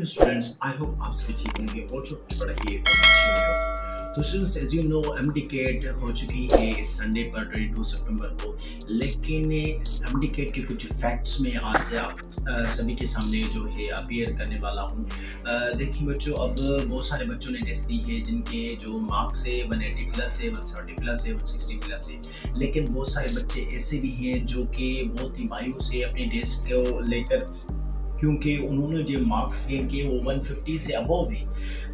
Hello students, I hope आप सभी ठीक होंगे और जो अपनी पढ़ाई और अच्छी हुई हो। तो students, as you know MDCAT हो चुकी है इस संडे पर 22 सितंबर को। लेकिन इस एमडीकेट के कुछ फैक्ट्स में आज आप सभी के सामने जो है अपीयर करने वाला हूँ। देखिए बच्चों, अब बहुत सारे बच्चों ने टेस्ट दी है जिनके जो मार्क्स है 180 प्लस है, 170 प्लस है, 160 प्लस है। लेकिन बहुत सारे बच्चे ऐसे भी हैं जो कि बहुत ही मायूस है अपनी टेस्ट को लेकर, क्योंकि उन्होंने जो मार्क्स गेन किए वो 150 से अबव है,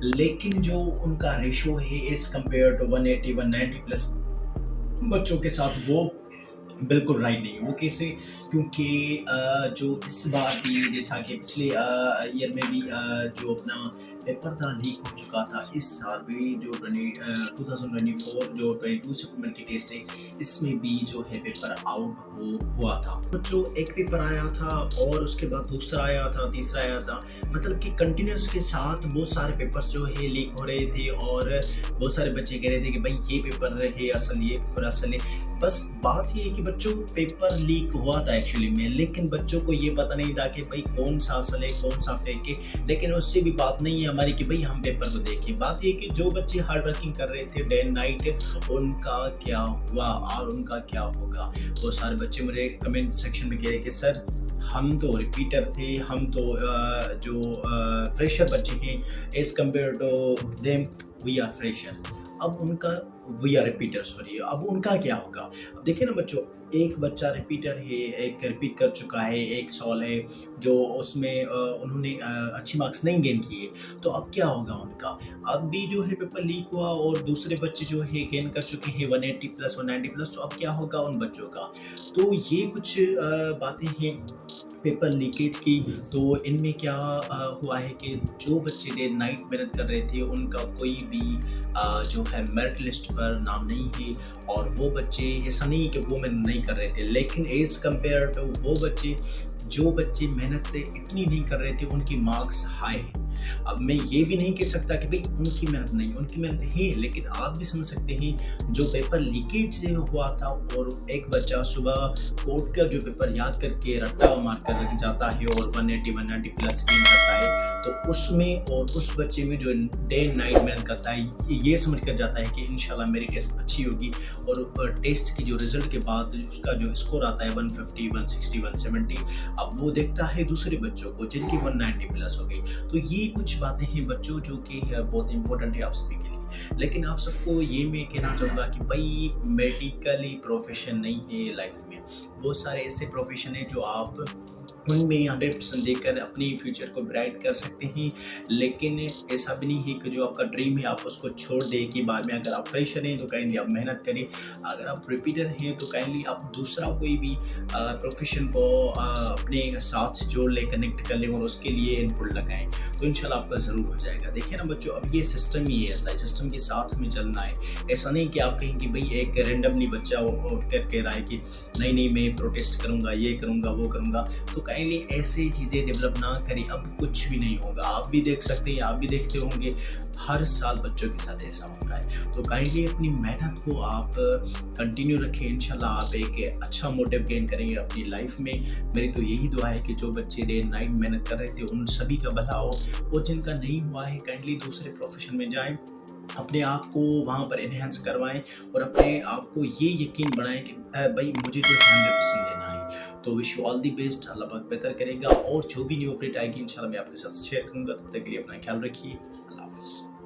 लेकिन जो उनका रेशो है एज कम्पेयर टू 180 190 प्लस बच्चों के साथ वो बिल्कुल राइट नहीं है। वो कैसे? क्योंकि जो इस बार भी जैसा कि पिछले ईयर में भी जो अपना पेपर था लीक हो चुका था, इस साल भी जो 2024 जो 22 सितंबर की टेस्ट है इसमें भी जो है पेपर आउट हुआ था। तो जो एक पेपर आया था और उसके बाद दूसरा आया था, तीसरा आया था, मतलब कि कंटिन्यूस के साथ बहुत सारे पेपर्स जो है लीक हो रहे थे और बहुत सारे बच्चे कह रहे थे कि भाई ये पेपर है असल, ये पेपर असल है। बस बात ये है कि बच्चों पेपर लीक हुआ था एक्चुअली में, लेकिन बच्चों को ये पता नहीं था कि भाई कौन सा असल है कौन सा फेक है। लेकिन उससे भी बात नहीं है हमारी कि भाई हम पेपर को देखें। बात ये कि जो बच्चे हार्ड वर्किंग कर रहे थे डे एंड नाइट, उनका क्या हुआ और उनका क्या होगा। वो सारे बच्चे मुझे कमेंट सेक्शन में कह रहे कि सर हम तो रिपीटर थे, हम तो जो फ्रेशर बच्चे हैं as compare to them we are fresher. अब उनका वी आर रिपीटर सॉरी, अब उनका क्या होगा। अब देखिए ना बच्चों, एक बच्चा रिपीटर है, एक रिपीट कर चुका है, एक सॉल है जो उसमें उन्होंने अच्छी मार्क्स नहीं गेन किए, तो अब क्या होगा उनका। अब भी जो है पेपर लीक हुआ और दूसरे बच्चे जो है गेन कर चुके हैं 180 प्लस 190 प्लस, तो अब क्या होगा उन बच्चों का। तो ये कुछ बातें हैं पेपर लीकेज की। तो इनमें क्या हुआ है कि जो बच्चे डे नाइट मेहनत कर रहे थे उनका कोई भी जो है मेरिट लिस्ट पर नाम नहीं है, और वो बच्चे ऐसा नहीं कि वो मेहनत नहीं कर रहे थे, लेकिन एज कम्पेयर टू वो बच्चे जो बच्चे मेहनत इतनी नहीं कर रहे थे उनकी मार्क्स हाई है। अब मैं ये भी नहीं कह सकता कि भाई उनकी मेहनत नहीं, उनकी मेहनत है, लेकिन आप भी समझ सकते हैं जो पेपर लीकेज से हुआ था और एक बच्चा सुबह कोट कर जो पेपर याद करके रट्टा मार कर रख जाता है और 180 190 प्लस गेन करता है, तो उसमें और उस बच्चे में जो डे नाइट मेहनत करता है ये समझ कर जाता है कि इंशाल्लाह मेरी टेस्ट अच्छी होगी, और टेस्ट की जो रिजल्ट के बाद उसका जो स्कोर आता है 150 160 170, अब वो देखता है दूसरे बच्चों को जिनकी 190 प्लस हो गई। तो ये कुछ बातें हैं बच्चों जो कि बहुत इंपॉर्टेंट है आप सभी के लिए। लेकिन आप सबको ये मैं कहना चाहूँगा कि भाई मेडिकली प्रोफेशन नहीं है लाइफ में, बहुत सारे ऐसे प्रोफेशन है जो आप उनमें 100% देकर अपनी फ्यूचर को ब्राइट कर सकते हैं। लेकिन ऐसा भी नहीं है कि जो आपका ड्रीम है आप उसको छोड़ दें कि बाद में अगर आप फ्रेशर हैं तो काइंडली आप मेहनत करें, अगर आप रिपीटर हैं तो काइंडली आप दूसरा कोई भी प्रोफेशन को अपने साथ जोड़ ले, कनेक्ट कर लें और उसके लिए इनपुट लगाएं, तो इंशाल्लाह आपका ज़रूर हो जाएगा। देखिए ना बच्चों, अब ये सिस्टम ही ऐसा है, सिस्टम के साथ में चलना है। ऐसा नहीं कि आप कहें कि भाई एक रेंडमली बच्चा उठ कर कह रहा है कि नहीं नहीं मैं प्रोटेस्ट करूँगा, ये करूँगा, वो करूँगा, तो काइंडली ऐसी चीज़ें डेवलप ना करें। अब कुछ भी नहीं होगा, आप भी देख सकते हैं, आप भी देखते होंगे हर साल बच्चों के साथ ऐसा होता है। तो काइंडली अपनी मेहनत को आप कंटिन्यू रखें, इंशाल्लाह आप एक अच्छा मोटिव गेन करेंगे अपनी लाइफ में। मेरी तो यही दुआ है कि जो बच्चे डे नाइट मेहनत कर रहे थे उन सभी का भला हो, और जिनका नहीं हुआ है काइंडली दूसरे प्रोफेशन में जाएं, अपने आप को वहाँ पर एनहेंस करवाएं और अपने आप को ये यकीन बनाएं कि भाई मुझे तो 100% देना है। तो wish you all the best, अल्लाह पाक बेहतर करेगा, और जो भी न्यू अपडेट आएगी इंशाल्लाह मैं आपके साथ शेयर करूँगा। तब तक के लिए अपना ख्याल रखिए, अल्लाह हाफ़िज़।